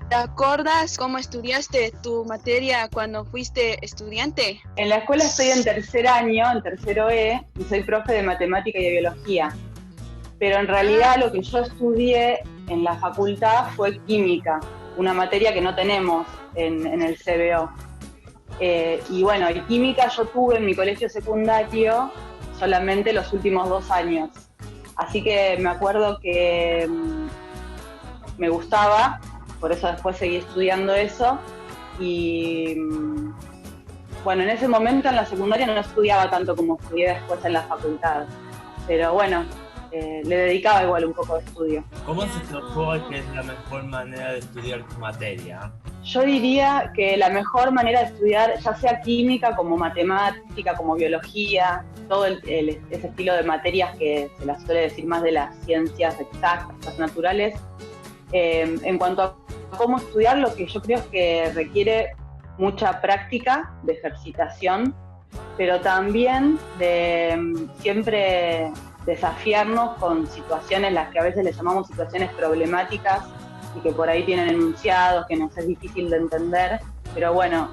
¿Te acuerdas cómo estudiaste tu materia cuando fuiste estudiante? En la escuela estoy en tercer año, en tercero E, y soy profe de matemática y de biología. Pero en realidad lo que yo estudié en la facultad fue química, una materia que no tenemos en el CBO. Y bueno, y química yo tuve en mi colegio secundario solamente los últimos 2 años. Así que me acuerdo que me gustaba, por eso después seguí estudiando eso. Y bueno, en ese momento en la secundaria no estudiaba tanto como estudié después en la facultad. Pero bueno, le dedicaba igual un poco de estudio. ¿Cómo se te ocurre que es la mejor manera de estudiar tu materia? Yo diría que la mejor manera de estudiar, ya sea química, como matemática, como biología, todo ese estilo de materias que se las suele decir más de las ciencias exactas, naturales, en cuanto a cómo estudiar, lo que yo creo es que requiere mucha práctica, de ejercitación, pero también de siempre desafiarnos con situaciones, las que a veces le llamamos situaciones problemáticas y que por ahí tienen enunciados que nos es difícil de entender, pero bueno,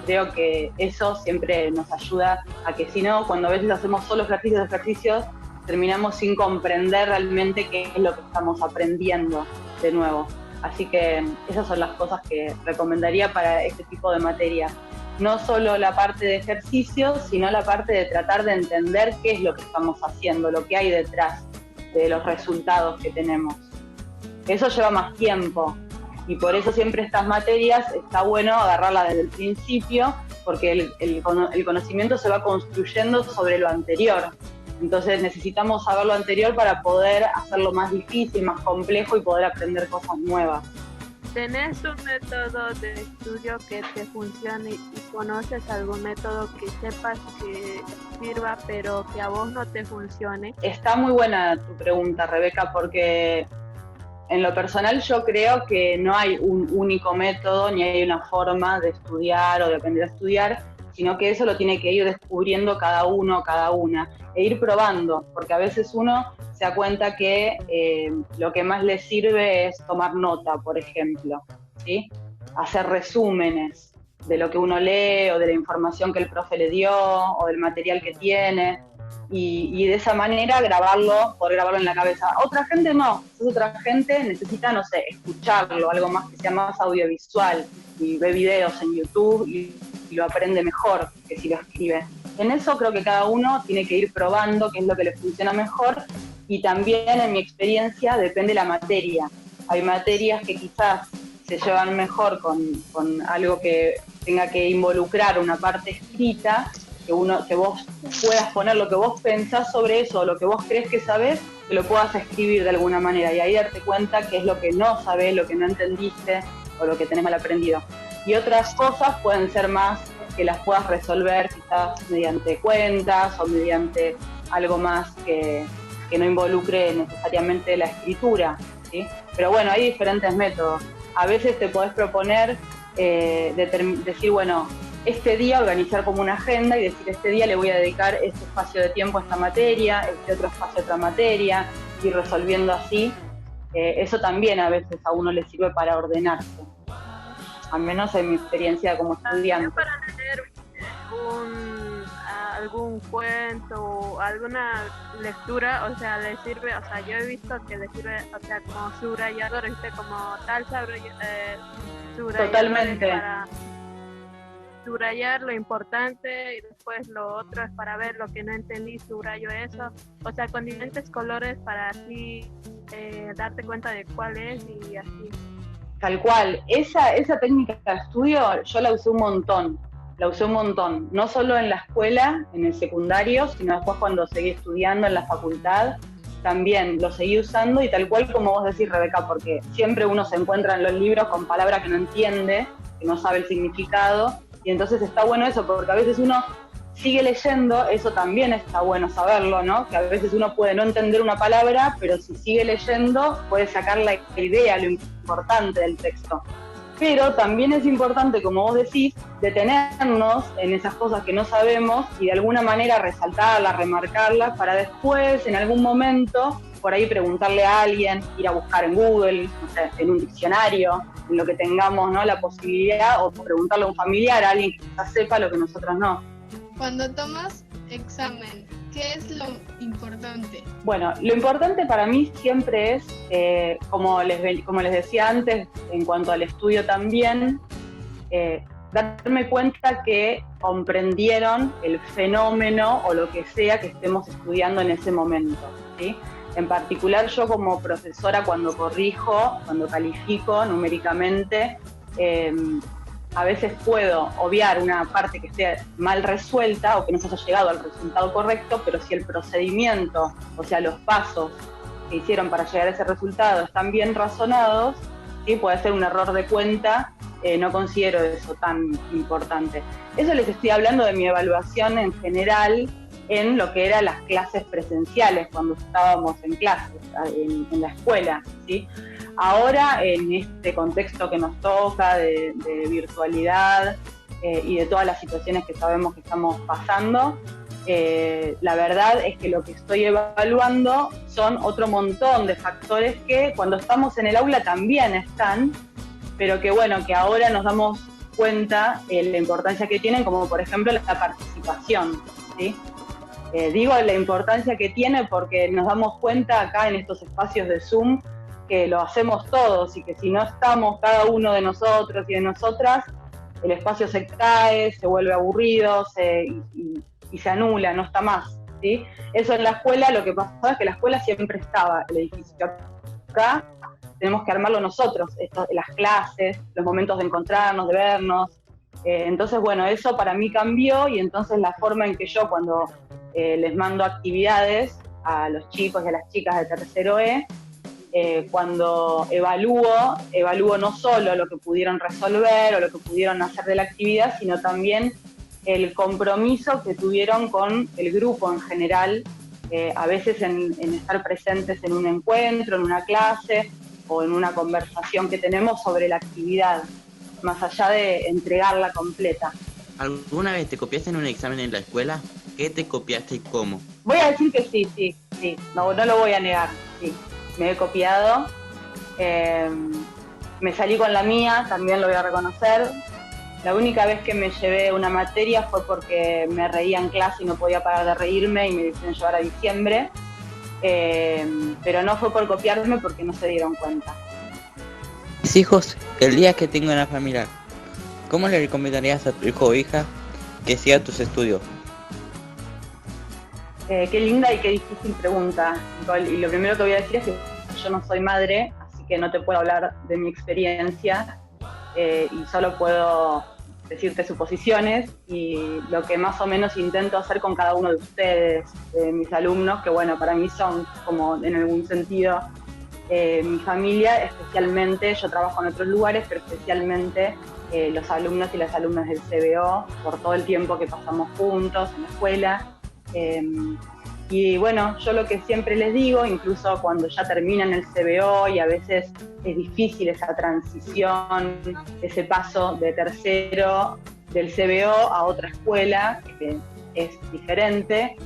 creo que eso siempre nos ayuda a que si no, cuando a veces hacemos solo ejercicios, terminamos sin comprender realmente qué es lo que estamos aprendiendo de nuevo. Así que esas son las cosas que recomendaría para este tipo de materia. No solo la parte de ejercicio, sino la parte de tratar de entender qué es lo que estamos haciendo, lo que hay detrás de los resultados que tenemos. Eso lleva más tiempo y por eso siempre estas materias está bueno agarrarlas desde el principio, porque el conocimiento se va construyendo sobre lo anterior. Entonces necesitamos saber lo anterior para poder hacerlo más difícil, más complejo y poder aprender cosas nuevas. ¿Tenés un método de estudio que te funcione y conoces algún método que sepas que sirva pero que a vos no te funcione? Está muy buena tu pregunta, Rebeca, porque en lo personal yo creo que no hay un único método ni hay una forma de estudiar o de aprender a estudiar, sino que eso lo tiene que ir descubriendo cada uno, cada una, e ir probando, porque a veces uno se da cuenta que lo que más le sirve es tomar nota, por ejemplo, ¿sí? Hacer resúmenes de lo que uno lee o de la información que el profe le dio o del material que tiene, y de esa manera poder grabarlo en la cabeza. Otra gente no, otra gente necesita, no sé, escucharlo, algo más que sea más audiovisual, y ve videos en YouTube y lo aprende mejor que si lo escribe. En eso creo que cada uno tiene que ir probando qué es lo que le funciona mejor, y también en mi experiencia depende la materia. Hay materias que quizás se llevan mejor con algo que tenga que involucrar una parte escrita, que vos puedas poner lo que vos pensás sobre eso, o lo que vos crees que sabés, que lo puedas escribir de alguna manera y ahí darte cuenta qué es lo que no sabés, lo que no entendiste o lo que tenés mal aprendido. Y otras cosas pueden ser más que las puedas resolver quizás mediante cuentas o mediante algo más que no involucre necesariamente la escritura, ¿sí? Pero bueno, hay diferentes métodos. A veces te podés proponer decir, bueno, este día organizar como una agenda y decir, este día le voy a dedicar este espacio de tiempo a esta materia, este otro espacio a otra materia, ir resolviendo así. Eso también a veces a uno le sirve para ordenarse, al menos en mi experiencia como estudiante. Para leer algún cuento o alguna lectura, o sea, le sirve, o sea, yo he visto que le sirve, o sea, como subrayador, como tal subrayador. Totalmente. Para subrayar lo importante y después lo otro es para ver lo que no entendí, subrayo eso, o sea, con diferentes colores para así darte cuenta de cuál es y así. Tal cual, esa técnica de estudio yo la usé un montón, no solo en la escuela, en el secundario, sino después cuando seguí estudiando en la facultad, también lo seguí usando y tal cual como vos decís, Rebeca, porque siempre uno se encuentra en los libros con palabras que no entiende, que no sabe el significado, y entonces está bueno eso, porque a veces uno sigue leyendo, eso también está bueno saberlo, ¿no? Que a veces uno puede no entender una palabra, pero si sigue leyendo puede sacar la idea, lo importante del texto. Pero también es importante, como vos decís, detenernos en esas cosas que no sabemos y de alguna manera resaltarlas, remarcarlas, para después, en algún momento, por ahí preguntarle a alguien, ir a buscar en Google, no sé, en un diccionario, en lo que tengamos, ¿no?, la posibilidad, o preguntarle a un familiar, a alguien que quizás sepa lo que nosotros no. Cuando tomas examen, ¿qué es lo importante? Bueno, lo importante para mí siempre es, como les decía antes, en cuanto al estudio también, darme cuenta que comprendieron el fenómeno o lo que sea que estemos estudiando en ese momento, ¿sí? En particular yo como profesora, cuando corrijo, cuando califico numéricamente, a veces puedo obviar una parte que esté mal resuelta o que no se haya llegado al resultado correcto, pero si el procedimiento, o sea, los pasos que hicieron para llegar a ese resultado están bien razonados, ¿sí?, puede ser un error de cuenta, no considero eso tan importante. Eso les estoy hablando de mi evaluación en general en lo que eran las clases presenciales, cuando estábamos en clases, en la escuela, ¿sí? Ahora, en este contexto que nos toca de virtualidad y de todas las situaciones que sabemos que estamos pasando, la verdad es que lo que estoy evaluando son otro montón de factores que cuando estamos en el aula también están, pero que bueno, que ahora nos damos cuenta la importancia que tienen, como por ejemplo la participación, ¿sí? Digo la importancia que tiene porque nos damos cuenta acá en estos espacios de Zoom que lo hacemos todos y que si no estamos cada uno de nosotros y de nosotras, el espacio se cae, se vuelve aburrido y se anula, no está más, ¿sí? Eso en la escuela, lo que pasaba es que la escuela siempre estaba, el edificio. Acá tenemos que armarlo nosotros, las clases, los momentos de encontrarnos, de vernos. Entonces, bueno, eso para mí cambió y entonces la forma en que yo cuando les mando actividades a los chicos y a las chicas de tercero E, cuando evalúo no solo lo que pudieron resolver o lo que pudieron hacer de la actividad, sino también el compromiso que tuvieron con el grupo en general, a veces en estar presentes en un encuentro, en una clase o en una conversación que tenemos sobre la actividad, más allá de entregarla completa. ¿Alguna vez te copiaste en un examen en la escuela? ¿Qué te copiaste y cómo? Voy a decir que sí, no lo voy a negar, sí. Me he copiado, me salí con la mía, también lo voy a reconocer. La única vez que me llevé una materia fue porque me reía en clase y no podía parar de reírme y me decían llevar a diciembre, pero no fue por copiarme porque no se dieron cuenta. Mis hijos, el día que tengan una familia, ¿cómo le recomendarías a tu hijo o hija que siga tus estudios? Qué linda y qué difícil pregunta, Nicole. Y lo primero que voy a decir es que yo no soy madre, así que no te puedo hablar de mi experiencia y solo puedo decirte suposiciones y lo que más o menos intento hacer con cada uno de ustedes, de mis alumnos, que bueno, para mí son como en algún sentido mi familia, especialmente, yo trabajo en otros lugares, pero especialmente los alumnos y las alumnas del CBO, por todo el tiempo que pasamos juntos en la escuela. Y bueno, yo lo que siempre les digo, incluso cuando ya terminan el CBO y a veces es difícil esa transición, ese paso de tercero del CBO a otra escuela, que es diferente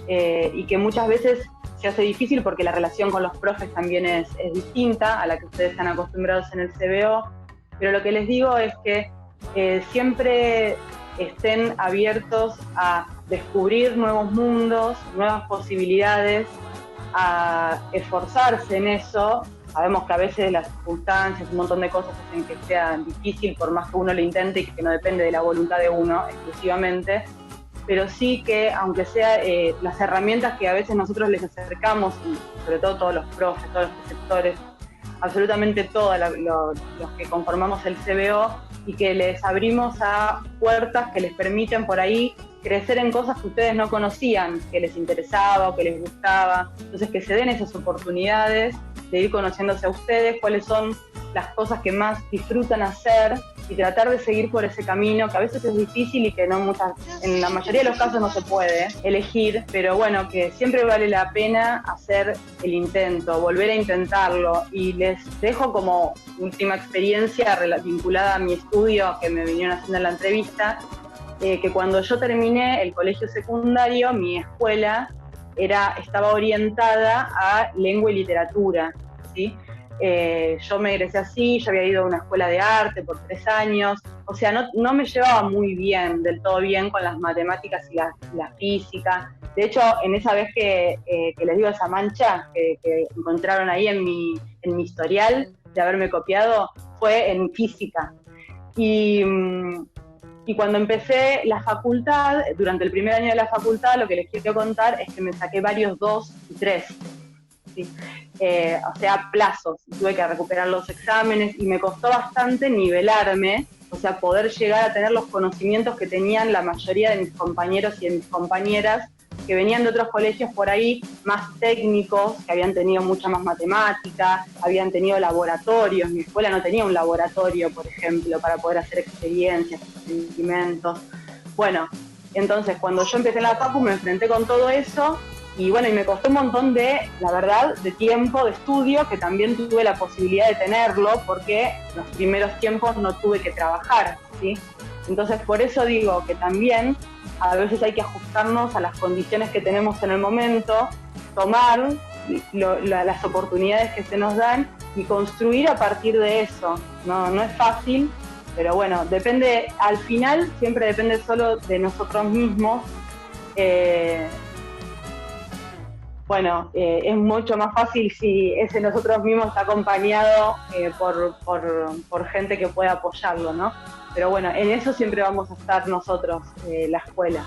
y que muchas veces se hace difícil porque la relación con los profes también es distinta a la que ustedes están acostumbrados en el CBO, pero lo que les digo es que siempre estén abiertos a descubrir nuevos mundos, nuevas posibilidades, a esforzarse en eso. Sabemos que a veces las circunstancias, un montón de cosas hacen que sea difícil por más que uno lo intente y que no depende de la voluntad de uno exclusivamente, pero sí que aunque sea las herramientas que a veces nosotros les acercamos, y sobre todo todos los profes, todos los preceptores, absolutamente todos los que conformamos el CBO, y que les abrimos a puertas que les permiten por ahí crecer en cosas que ustedes no conocían, que les interesaba o que les gustaba. Entonces que se den esas oportunidades de ir conociéndose a ustedes, cuáles son las cosas que más disfrutan hacer y tratar de seguir por ese camino, que a veces es difícil y que en la mayoría de los casos no se puede elegir, pero bueno, que siempre vale la pena hacer el intento, volver a intentarlo. Y les dejo como última experiencia vinculada a mi estudio que me vinieron haciendo en la entrevista, que cuando yo terminé el colegio secundario, mi escuela estaba orientada a lengua y literatura, ¿sí? Yo me egresé así, yo había ido a una escuela de arte por 3 años, o sea, no me llevaba muy bien, del todo bien con las matemáticas y la física. De hecho, en esa vez que les digo esa mancha que encontraron ahí en mi historial de haberme copiado, fue en física. Y cuando empecé la facultad, durante el primer año de la facultad, lo que les quiero contar es que me saqué varios 2 y 3. ¿Sí? O sea, plazos. Tuve que recuperar los exámenes y me costó bastante nivelarme, o sea, poder llegar a tener los conocimientos que tenían la mayoría de mis compañeros y de mis compañeras que venían de otros colegios por ahí más técnicos, que habían tenido mucha más matemática, habían tenido laboratorios. Mi escuela no tenía un laboratorio, por ejemplo, para poder hacer experiencias, experimentos. Bueno, entonces cuando yo empecé en la facu me enfrenté con todo eso y bueno, y me costó un montón la verdad, de tiempo de estudio, que también tuve la posibilidad de tenerlo porque los primeros tiempos no tuve que trabajar, ¿sí? Entonces por eso digo que también a veces hay que ajustarnos a las condiciones que tenemos en el momento, tomar las oportunidades que se nos dan y construir a partir de eso. No es fácil, pero bueno, depende, al final siempre depende solo de nosotros mismos. Es mucho más fácil si ese nosotros mismos está acompañado por gente que pueda apoyarlo, ¿no? Pero bueno, en eso siempre vamos a estar nosotros, la escuela.